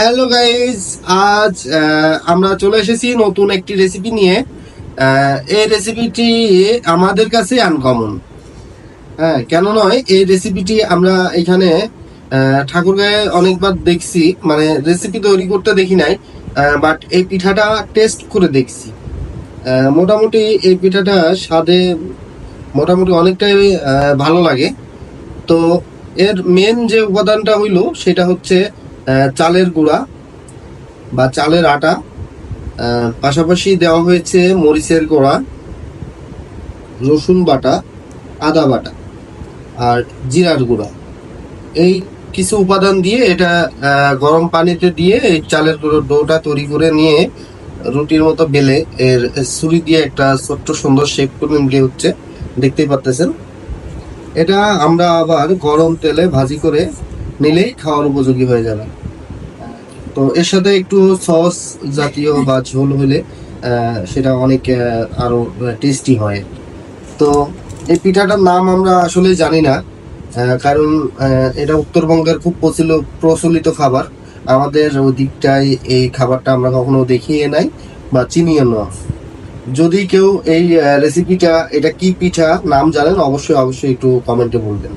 Hello guys, আজ আমরা চলে এসেছি নতুন একটি রেসিপি নিয়ে। এই রেসিপিটি আমাদের কাছে আনকমন। হ্যাঁ, কেন নয়, এই রেসিপিটি আমরা এখানে ঠাকুরগাঁয়ে অনেকবার দেখছি, মানে রেসিপি তৈরি করতে দেখি নাই, বাট এই পিঠাটা টেস্ট করে দেখছি। মোটামুটি এই পিঠাটা স্বাদে মোটামুটি অনেকটাই ভালো লাগে। তো এর মেন যে উপাদানটা হইলো সেটা হচ্ছে চালের গুঁড়া বা চালের আটা, পাশাপাশি দেওয়া হয়েছে মরিচের গুঁড়া, রসুন বাটা, আদা বাটা আর জিরার গুঁড়া। এই কিছু উপাদান দিয়ে এটা গরম পানিতে দিয়ে এই চালের গুঁড়োর ডোটা তৈরি করে নিয়ে রুটির মতো বেলে এর ছুরি দিয়ে একটা ছোট্ট সুন্দর শেপ করে নিলে হচ্ছে, দেখতেই পাচ্ছেন। এটা আমরা আবার গরম তেলে ভাজি করে নিলেই খাওয়ার উপযোগী হয়ে যাবে। তো এর সাথে একটু সস জাতীয় বা ঝোল হলে সেটা অনেক আরো টেস্টি হয়। তো এই পিঠাটার নাম আমরা আসলে জানি না, কারণ এটা উত্তরবঙ্গের খুব প্রচলিত খাবার। আমাদের ওই দিকটায় এই খাবারটা আমরা কখনো দেখিয়ে নাই বা চিনিও না। যদি কেউ এই রেসিপিটা, এটা কি পিঠা নাম জানেন, অবশ্যই অবশ্যই একটু কমেন্টে বলবেন।